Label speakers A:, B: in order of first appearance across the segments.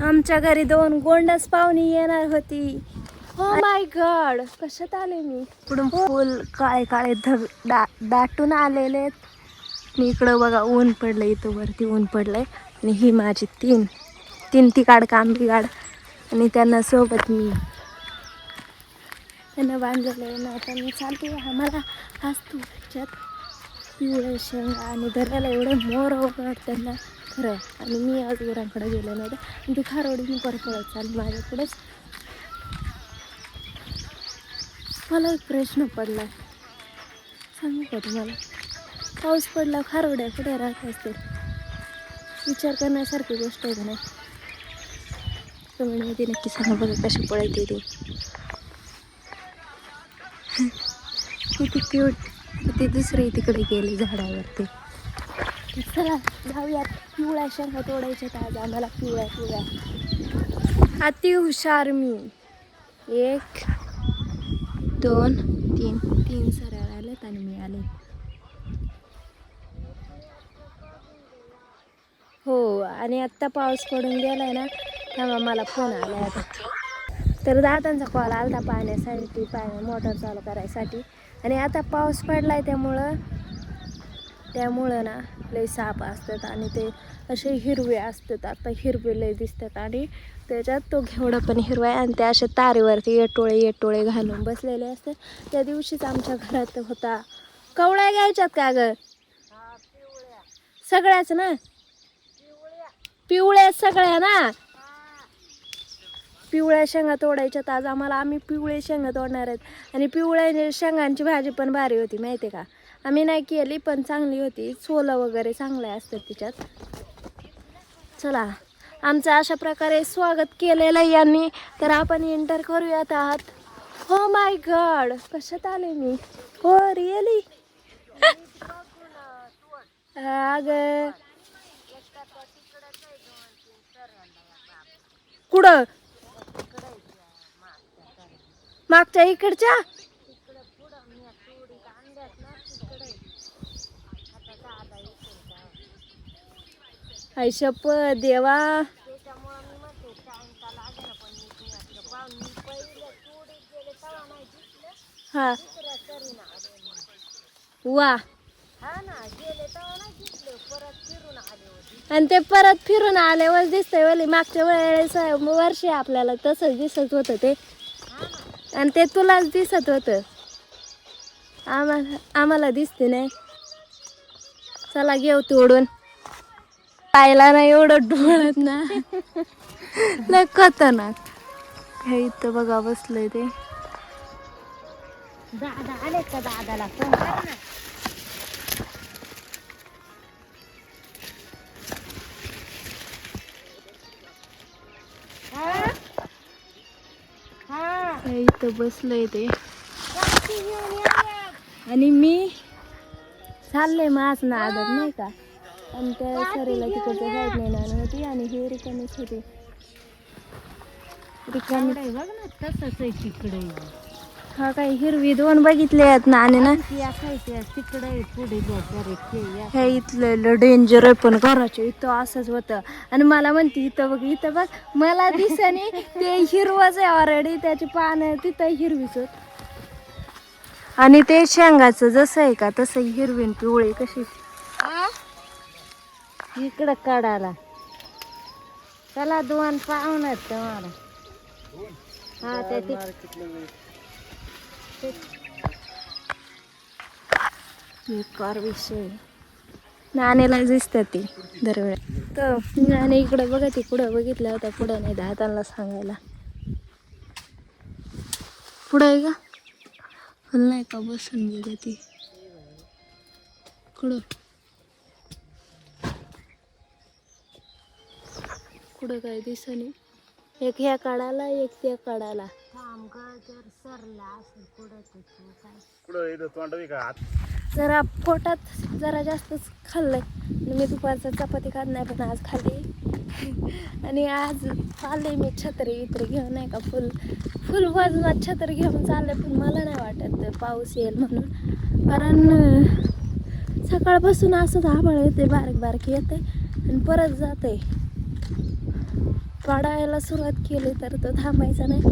A: आमच्या घरी 2 गोंडस पाहुणी येणार होती. हो माय गॉड, कशात आले मी. इकडून फुल काळे काळे दाटून आलेले आहेत. आणि इकडं बघा ऊन पडलंय, इथं वरती ऊन पडलंय. आणि ही माझी तीन ती काढ कांबी काढ आणि त्यांना सोबत मी त्यांना बांधलेलं ना. आता मी चालते. आम्हाला असतो त्याच्यात पिवळे शेंगा आणि धरायला एवढे मोर वगैरे त्यांना खरं. आणि मी आज गुरांकडे गेले नव्हते आणि ती खारोडी मी परत चालली माझ्याकडेच. मला एक प्रश्न पडला, सांगू का तुम्हाला? पाऊस पडला खारोड्या कुठे राहत असतील? विचार करण्यासारखी गोष्ट आहे का नाही? कमेंटमध्ये नक्की सांगा बघा कशी पळते ती. किती क्यूट. ती दुसरी तिकडे गेली झाडावरती. चला जाऊयात. पिवळ्या शेंगा तोडायच्या आज आम्हाला, पिवळ्या. अति हुशार मी. 1 2 3 सरळ आलेत आणि मी आले. हो, आणि आत्ता पाऊस पडून गेलाय ना, तेव्हा मला फोन आला आता. तर दादांचा कॉल आला पाण्यासाठी, मोटर चालू करायसाठी. आणि आता पाऊस पडलाय त्यामुळं ना लय साप असतात आणि ते असे हिरवे असतात. आता हिरवे लय दिसतात आणि त्याच्यात तो घेवडा पण हिरवा आहे. आणि त्या अशा तारेवरती येटोळे घालून बसलेले असतात. त्या दिवशीच आमच्या घरात होता. कवळ्या घ्यायच्यात का ग? सगळ्याच ना, पिवळ्या सगळ्या ना. पिवळ्या शेंगा तोडायच्यात आज आम्हाला. आम्ही पिवळे शेंगा तोडणार आहेत. आणि पिवळ्या शेंगांची भाजी पण भारी होती माहिती आहे का? आम्ही नाही केली पण चांगली होती. सोलं वगैरे चांगले असतात तिच्यात. चला, आमचं अशा प्रकारे स्वागत केलेलं आहे यांनी. तर आपण एंटर करूयात आहात. हो माय गॉड, कशात आले मी. हो रिअली. अगं कुठं? मागच्या इकडच्या. आई शपथ देवा. हा वा. आणि ते परत फिरून आल्यावर दिसतंय वली. मागच्या वेळेस वर्षी आपल्याला तसंच दिसत होतं ते. आणि ते तुलाच दिसत होतं, आम्हाला दिसते नाही. चला घेऊ तोडून. पाहिला नाही एवढं डोळत ना. लय खतरनाक. हे इथं बघा बसलंय ते. दादा आले का? दादाला फोन कर ना. इथं बसलंय ते. आणि मी चालले माझ ना आदत नाही का. आणि त्या सरीला तिकडच्या साईड नाही नाणं होती आणि हे रिकामीच होती. रिकामी बघ ना तसंच आहे तिकडे. हा काय हिरवी 2 बघितले आहेत ना. आणि ना तिकडे पुढे हे इथलं डेंजर आहे. पण घराच्या इथं असंच होतं. आणि मला म्हणते इथं बघ. मला दिसणे ते हिरवच आहे ऑलरेडी. त्याची पानं तिथं हिरवीच होत. आणि ते शेंगाचं जसं आहे का तसं हिरवी पिवळी कशी इकडं काढायला. चला 2 पाहुणे आहेत तुम्हाला. हा ते कार विषय नाणेला दिसतात ती दरवेळी. तर नाणे इकडं बघा. ती पुढं बघितलं होतं. पुढं नाही दादांना सांगायला. पुढं आहे का? फुल नाही का बसून गेली ती कुठं काय दिसणी. एक ह्या काढायला, एक त्या काढायला. जरा पोटात जरा जास्तच खाल्लंय. मी दुपारचं चपाती खात नाही पण आज खाल्ली. आणि आज चालले मी छत्री घेऊन नाही का. फुल वजनात छत्री घेऊन चालले. पण मला नाही वाटत पाऊस येईल म्हणून. कारण सकाळपासून असंच आभाळ येते, बारीक येते आणि परत जाते. पडायला सुरुवात केली तर तो थांबायचा नाही.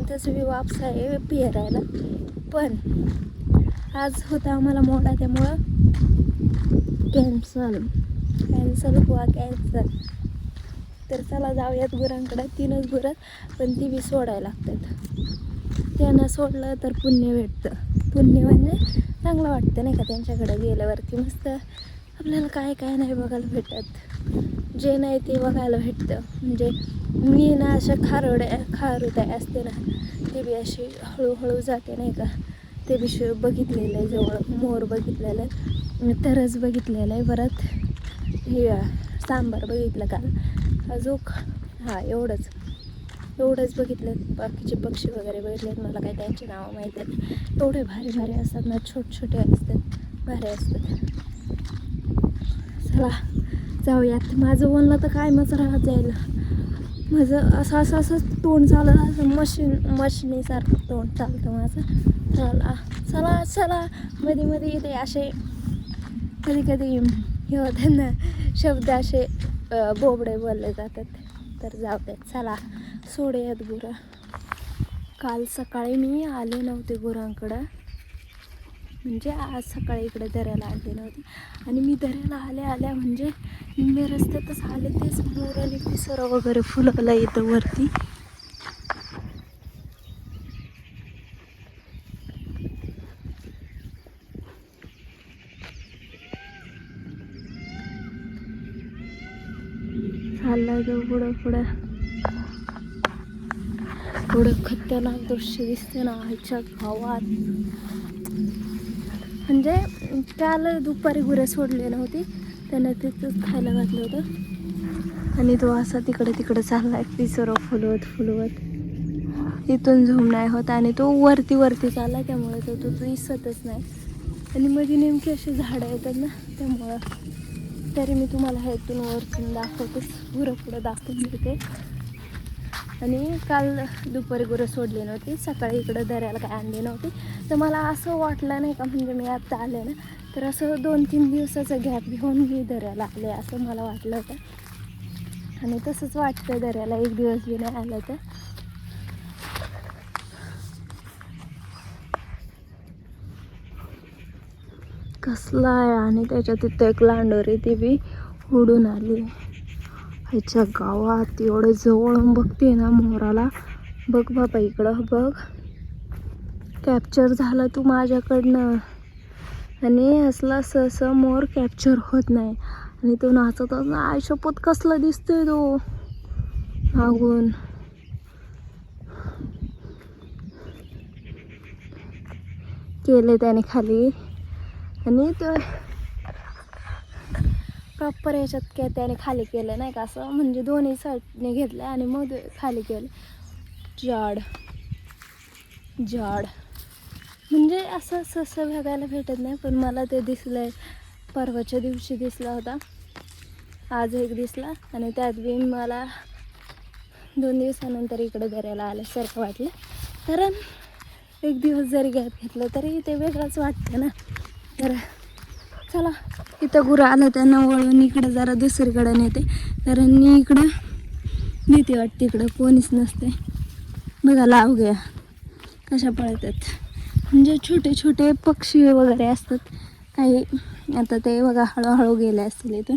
A: त्याचं मी वापस आहे पेरायला. पण आज होता आम्हाला मोडा, त्यामुळं कॅन्सल हुआ कॅन्सल. तर चला जाऊयात गुरांकडे. 3च गुरं, पण ती बी सोडायला लागतात. त्यांना सोडलं तर पुण्य भेटतं. पुण्य म्हणजे चांगलं वाटतं नाही का, त्यांच्याकडे गेल्यावरती मस्त. आपल्याला काय काय नाही बघायला भेटत, जे नाही ते बघायला भेटतं. म्हणजे मी ना अशा खारुताई असते ना, ते बी अशी हळूहळू जाते नाही का. ते बी बघितलेलं आहे जवळ. मोर बघितलेलं आहे, तरच बघितलेलं आहे. परत हे सांबार बघितलं काल. अजून एवढंच बघितलं. बाकीचे पक्षी वगैरे बघितलेत. मला काही त्यांची नावं माहीत नाही. एवढे भारी भारी असतात ना, छोटे असतात, भारी असतात. चला जाऊयात. माझं बोलणं तर काय मच राहत जाईल. माझं असं तोंड चालत, असं मशनीसारखं तोंड चालतं माझं. चला मध्ये येते असे कधी हे होते ना शब्द, असे बोबडे बोलले जातात. तर जाऊ द्यात. चला सोडूयात गुरं. काल सकाळी मी आले नव्हते गुरांकडं, म्हणजे आज सकाळी इकडे दऱ्याला आले नव्हते. आणि मी दऱ्याला आल्या म्हणजे निम्मे रस्त्यातच आले, तेच मोर आणि पिसर वगैरे फुलवलं इथं वरती. चाललाय तो पुढं. एवढं खतरनाक दृश्य दिसते ना आईच्या गावात. म्हणजे काल दुपारी गुरं सोडले नव्हती, त्यानं तिथंच खायला घातलं होतं. आणि तो असा तिकडे चाललाय पिसर फुलवत. इथून झूम नाही होत. आणि तो वरती चालला, त्यामुळे तो दिसतच नाही. आणि मध्ये नेमकी अशी झाडं येतात ना, त्यामुळं. तरी मी तुम्हाला ह्यातून वरतून दाखवतेच, गुरं पुढं दाखवून देते. आणि काल दुपारी गुरं सोडली नव्हती, सकाळी इकडं दऱ्याला काय आणली नव्हती. तर मला असं वाटलं नाही का, म्हणजे मी आत्ता आले ना, तर असं 2-3 दिवसाचा गॅप घेऊन मी दऱ्याला आले असं मला वाटलं होतं. आणि तसंच वाटतं दऱ्याला 1 दिवस बी नाही आलं तर. कसला आहे. आणि त्याच्यात तिथं एक लांडोरी, ती बी उडून आली. ह्याच्या गावात एवढं जवळून बघते ना मोराला. बघ बाबा इकडं बघ, कॅप्चर झाला तू माझ्याकडनं. आणि असला सहसा मोर कॅप्चर होत नाही. आणि तो नाचत ना, आयशपथ कसला दिसतोय तो मागून. केले त्याने खाली. आणि तो प्रॉपर ह्याच्यात काय त्याने खाली केलं नाही का, असं म्हणजे दोन्ही साईडने घेतलं आणि मग खाली केलं. जाड म्हणजे असं ससं बघायला भेटत नाही. पण मला ते दिसलंय, परवाच्या दिवशी दिसला होता, आज एक दिसला. आणि त्यात बी मला 2 दिवसानंतर इकडे दऱ्याला आल्यासारखं वाटलं. कारण 1 दिवस जरी गॅप घेतलं तरी ते वेगळंच वाटतं ना. तर चला, इथं गुरं आलं त्यांना वळून इकडं जरा दुसरीकडे नेते. कारण मी इकडं भीती वाटते, इकडं कोणीच नसते. बघा लाव गया कशा पळतात. म्हणजे छोटे पक्षी वगैरे असतात काही. आता ते बघा हळूहळू गेले असतील इथून.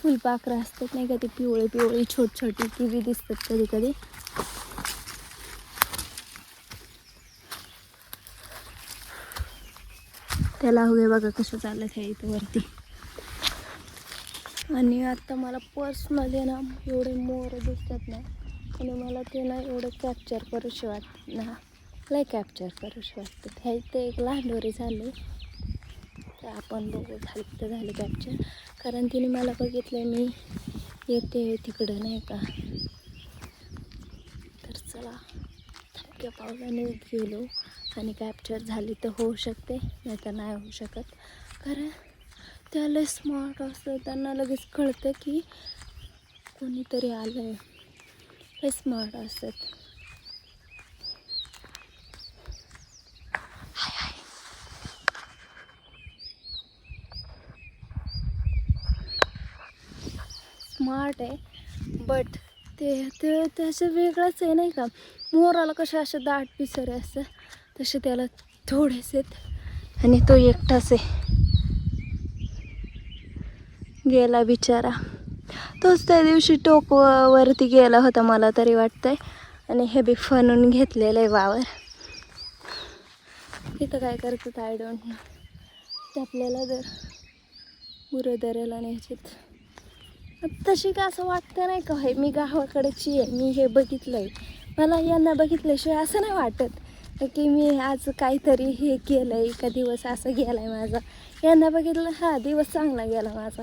A: फुलपाखरं असतात नाही का, ते पिवळी छोटी ती बी दिसतात कधी. त्याला हवे बघा कसं चाललं आहे इथं वरती. आणि आता मला पर्समध्ये ना एवढे मोर दिसतात ना, आणि मला ते ना एवढं कॅप्चर करूशी वाटतात ना, लय कॅप्चर करूशी वाटतात. ह्या इथे एक लांडोरी झाली, तर आपण बघू झाली कॅप्चर. कारण तिने मला बघितलं मी येते तिकडं नाही का. तर चला थपक्या पावलाने गेलो आणि कॅप्चर झाली तर होऊ शकते, नाही तर नाही होऊ शकत. कारण त्याला स्मार्ट असतं, त्यांना लगेच कळतं की कोणीतरी आलं आहे. हे स्मार्ट असतात. स्मार्ट आहे, बट ते ते त्याचं वेगळंच आहे नाही का. मोराला कसे असे दाट पिसरे असतं तसे त्याला थोडेसे आहेत आणि तो एकटाच आहे. गेला बिचारा. तोच त्या दिवशी टोकवरती गेला होता मला तरी वाटतंय, आणि हे बी फनून घेतलेलं आहे वावर. इथं काय करतात आय डोंट नो. ते आपल्याला जर गुरं दऱ्याला न्यायचेत तशी का असं वाटतं नाही का. हे मी गावाकडची आहे, मी हे बघितलं आहे. मला यांना बघितल्याशिवाय असं नाही वाटत की मी आज काहीतरी हे केलं आहे का दिवस असं गेला आहे माझा. यांना बघितलं हा दिवस चांगला गेला माझा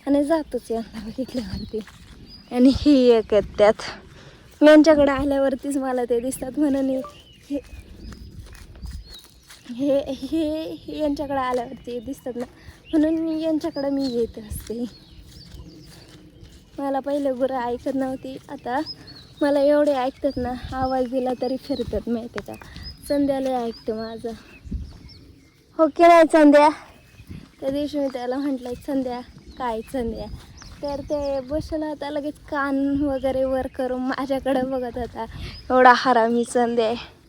A: आणि जातोच यांना बघितल्यावरती. आणि ही एक आहेत त्यात यांच्याकडे आल्यावरतीच मला ते दिसतात, म्हणून हे हे हे यांच्याकडे आल्यावरती दिसतात ना, म्हणून यांच्याकडे मी येत असते. मला पहिले गुरं ऐकत नव्हती, आता मला एवढे ऐकतात ना, आवाज दिला तरी फिरतात माहिती का. संध्याला ऐकतं माझं, हो की नाही संध्या. त्या दिवशी मी त्याला म्हटलं संध्या काय संध्या, तर ते बसला होता लगेच कान वगैरे वर करून माझ्याकडे बघत होता. एवढा हरामी संध्या आहे.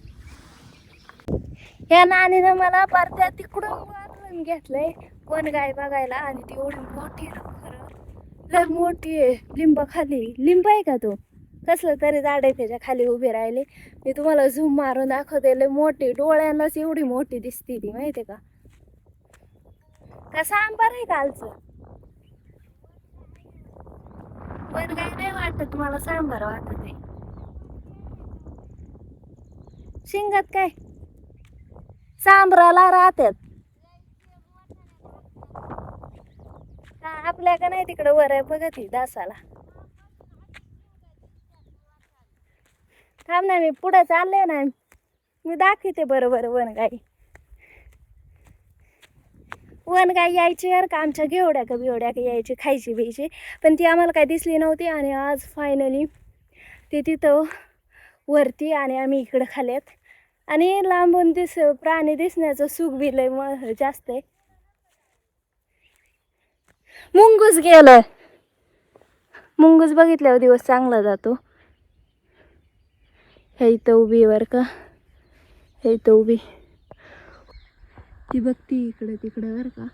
A: या नानीनं मला परत्या तिकडून वारून घेतलंय वन गाय बघायला, आणि ती एवढी मोठी लय मोठी आहे. लिंब खाली लिंब आहे का तो, कसलं तरी झाड आहे त्याच्या खाली उभे राहिले. मी तुम्हाला झूम मारून दाखवते. लय मोठी, डोळ्यांनाच एवढी मोठी दिसते ती माहितीये का. कसा आंबार आहे कालचं. वन गाय नाही वाटत तुम्हाला, सांबार वाटत आहे. शिंगात काय सांबराला राहतात आपल्या का नाही. तिकडं वर आहे बघा ती दासाला. थांब ना, मी पुढे चालले ना, मी दाखवते बरोबर. वनगाई यायची यार का आमच्या घेवड्या का बिवड्या का यायची खायची बियची, पण ती आम्हाला काय दिसली नव्हती. आणि आज फायनली ती तिथं वरती आणि आम्ही इकडं खाल्यात. आणि लांबून प्राणी दिसण्याचं सुख बी लय जास्त आहे. मुंगूस गेलं, मुंगूस बघितल्यावर दिवस चांगला जातो. हे इथं उभी वर का, हे इथं उभी ती बघती इकडे तिकडे वर का.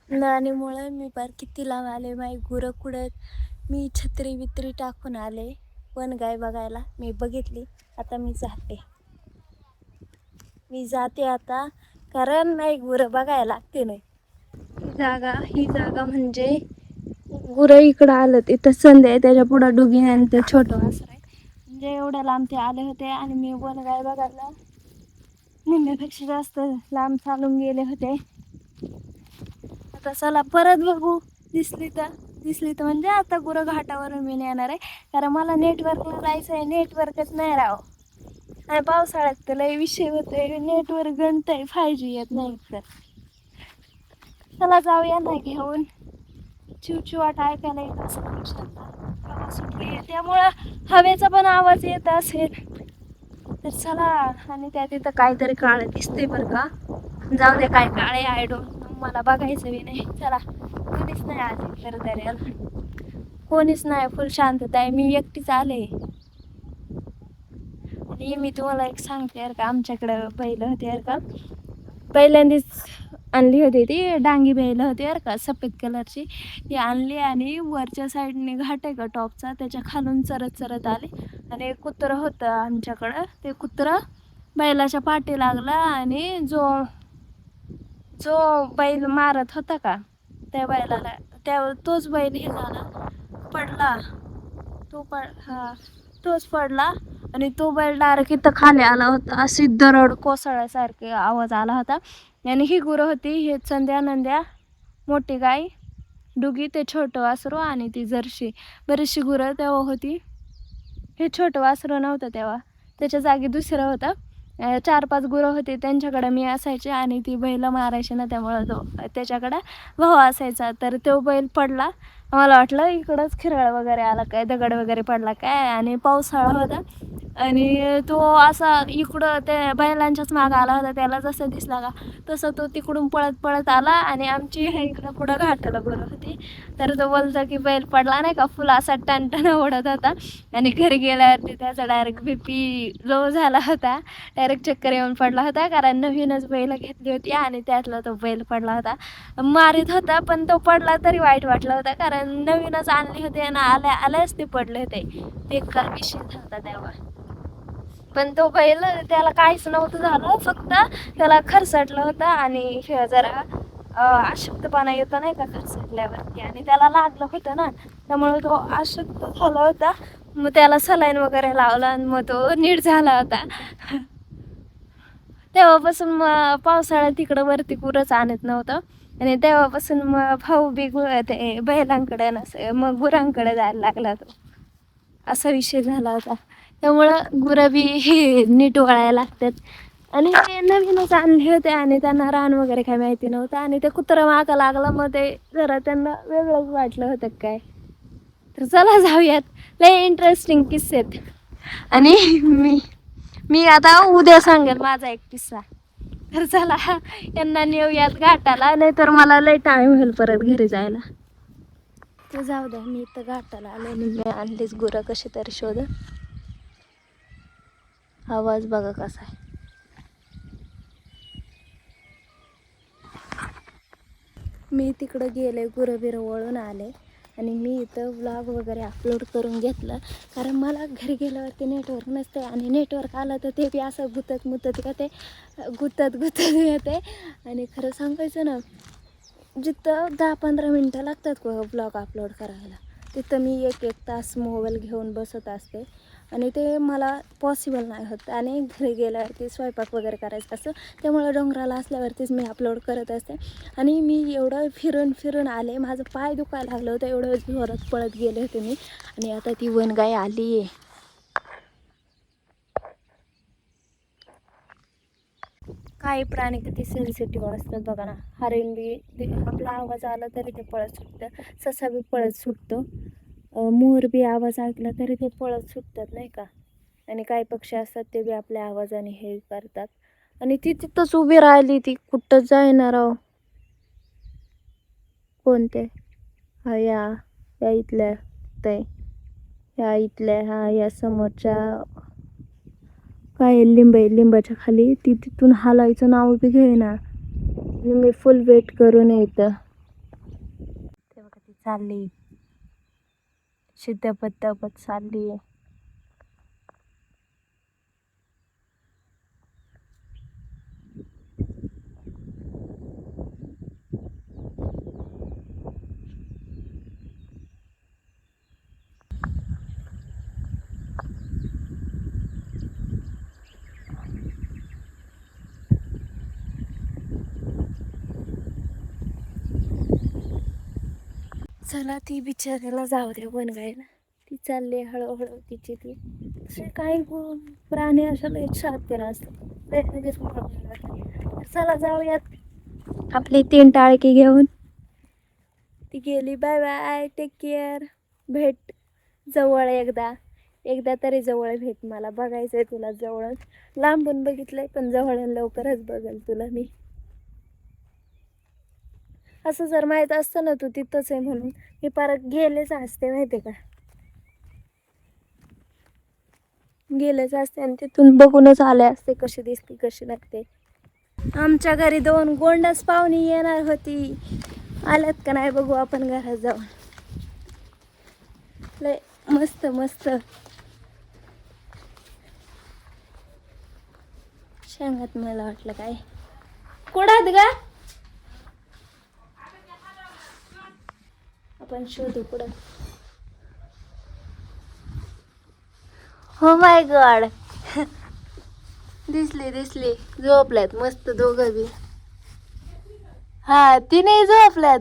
A: नानीमुळे मी पार किती लांब आले. माई गुरं कुडत मी छत्री बित्री टाकून आले पण गाय बघायला. मी बघितली, आता मी जाते आता, कारण नाही गुरं बघायला लागते. नाही ही जागा म्हणजे गुरं इकडं आलं. इथं संध्या आहे, त्याच्या पुढं डुगी आणि ते छोटं वासर आहे. म्हणजे एवढ्या लांब ते आले होते आणि मी वन गाय बघायला निम्म्यापेक्षा जास्त लांब चालून गेले होते. आता चला परत बघू. दिसली तर म्हणजे आता गुरं घाटावरून मी नेणार आहे, कारण मला नेटवर्कला जायचं आहे. नेटवर्कच नाही राव, आणि पावसाळ्यात तर लय विषय होतोय. नेटवर्क गणतंय 5G येत नाही. तर चला जाऊया ना घेऊन. चिवचिवाट ऐकायला येत असेल, त्यामुळं हवेचा पण आवाज येत असेल तर चला. आणि त्या तिथं काहीतरी काळं दिसते बरं का. जाऊ दे काय काळे आय डोंट नो, मला बघायचं बी नाही. चला, कोणीच नाही आले तर दर्याला, कोणीच नाही. फुल शांतता आहे, मी एकटीच आले. आणि मी तुम्हाला एक सांगते यार का, आमच्याकडं बैल होते यार का. पहिल्यांदाच आणली होती ती डांगी बैल होती यार का, सफेद कलरची. ती आणली आणि वरच्या साईडने घाट आहे का टॉपचा, त्याच्या खालून चरत आले. आणि कुत्रं होतं आमच्याकडं. ते कुत्रं बैलाच्या पाठी लागला आणि जो बैल मारत होता का त्या बैलाला, तोच बैल हे झाला, पडला. तोच पडला आणि तो बैल डायरेक्ट इथं खाली आला होता. अशी दरड कोसळल्यासारखे आवाज आला होता. आणि ही गुरं होती, हे संध्या नंद्या, मोठी गाय, डुगी, ते छोटं वासरू आणि ती जर्शी. बरीचशी गुरं तेव्हा होती. हे छोटं वासरं नव्हतं तेव्हा, त्याच्या जागी दुसरं होतं. 4-5 गुरं होते, त्यांच्याकडे मी असायचे आणि ती बैल मारायची ना, त्यामुळं तो त्याच्याकडं भाऊ असायचा. तर तो बैल पडला, मला वाटलं इकडंच खिरळ वगैरे आला काय, दगड वगैरे पडला काय, आणि पावसाळा होता आणि तो असा इकडं त्या बैलांच्याच मागं आला होता. त्याला जसं दिसला का तसं तो तिकडून पळत पळत आला आणि आमची इकडं पुढं घाटाला गुरं होती. तर तो बोलतो की बैल पडला नाही का, फुल असा टणटण ओढत होता आणि घरी गेल्यावरती त्याचा डायरेक्ट BP लो झाला होता. डायरेक्ट चक्कर येऊन पडला होता, कारण नवीनच बैल घेतली होती आणि त्यातला तो बैल पडला होता. मारीत होता पण तो पडला तरी वाईट वाटलं होतं, कारण नवीनच आणली होती आणि आल्याच ते पडले होते. बेकार विषय होता तेव्हा. पण तो बैल त्याला काहीच नव्हतं झालं, फक्त त्याला खरचटलं होतं आणि जरा अशक्तपणा येतो नाही का खरचटल्यावरती, आणि त्याला लागलं होतं ना, त्यामुळे तो अशक्त झाला होता. मग त्याला सलाईन वगैरे लावला आणि मग तो नीट झाला होता. तेव्हापासून मग पावसाळ्यात तिकडं वरती गुरंच आणत नव्हतं आणि तेव्हापासून मग भाऊ बी ते बैलांकडे मग गुरांकडे जायला लागला तो. असा विषय झाला होता. त्यामुळं गुरं बी हे नीट वळायला लागतात. आणि ते नवीनच आणले होते आणि त्यांना रान वगैरे काय माहिती नव्हतं आणि ते कुत्रं मागं लागलं, मग ते जरा त्यांना वेगळंच वाटलं होतं काय. तर चला जाऊयात, लय इंटरेस्टिंग किस्से आहेत. आणि मी आता उद्या सांगेल माझा एक किस्सा. तर चला यांना नेऊयात घाटाला, नाही तर मला लय टाईम होईल परत घरी जायला. तर जाऊ द्या, मी इथं घाटाला आले आणि मी आणलीच गुरं कशी तरी शोध. आवाज बघा कसा आहे. मी तिकडं गेले, गुरं बिरं वळून आले आणि मी इथं व्लॉग वगैरे अपलोड करून घेतलं, कारण मला घरी गेल्यावरती नेटवर्क नसते आणि नेटवर्क आलं तर ते बी असं गुतत का ते गुतत येते. आणि खरं सांगायचं ना, जिथं 10-15 मिनटं लागतात व्लॉग अपलोड करायला, तिथं मी 1-1 तास मोबाईल घेऊन बसत असते आणि ते मला पॉसिबल नाही होत. आणि घरी गेल्यावरती स्वयंपाक वगैरे करायचं असं, त्यामुळं डोंगराला असल्यावरतीच मी अपलोड करत असते. आणि मी एवढं फिरून आले, माझं पाय दुखायला लागलं होतं, एवढं जोरात पळत गेले होते मी. आणि आता ती वनगाय आली आहे. काही प्राणी किती सेन्सिटिव्ह असतात बघा ना. हरिण बी आपला आवाज आला तरी ते पळत सुटतं, ससा बी पळत सुटतो, मोर बी आवाज ऐकला तरी ते पळत सुटतात नाही का. आणि काही पक्षी असतात ते बी आपल्या आवाजाने हे करतात. आणि ती तिथंच उभी राहिली, ती कुठं जाणार आहो. कोणते? हा या इथल्या ते या इथल्या हा या समोरच्या काय लिंबाच्या खाली, ती तिथून हालायचं नाव बी घेईना. आणि मी फुल वेट करून येतं. ते बघा ती चालली, शिद्दपत चालली आहे. चला ती बिचाऱ्याला जाऊ द्या वनगायला, ती चालली हळूहळू तिची ती. असे काही प्राणी अशा लय शातिर असतात. चला जाऊयात आपली 3 टाळकी घेऊन. ती गेली, बाय बाय, टेक केअर. भेट जवळ एकदा तरी जवळ भेट. मला बघायचंय तुला जवळ, लांबून बघितलंय पण जवळ लवकरच बघेल तुला मी. असं जर माहीत असतं ना तू तिथंच आहे म्हणून, मी परत गेलेच असते माहिती का, गेलेच असते आणि तिथून बघूनच आले असते कशी दिसते कशी लागते. आमच्या घरी 2 गोंडस पाहुणी येणार होती, आल्यात का नाही बघू आपण घरात जाऊन. लय मस्त मस्त शेंगात, मला वाटलं काय कुडात गा, आपण शोधू कुठं. हो माय गॉड, दिसली झोपल्यात मस्त दोघं बी. हा, ती नाही झोपल्यात.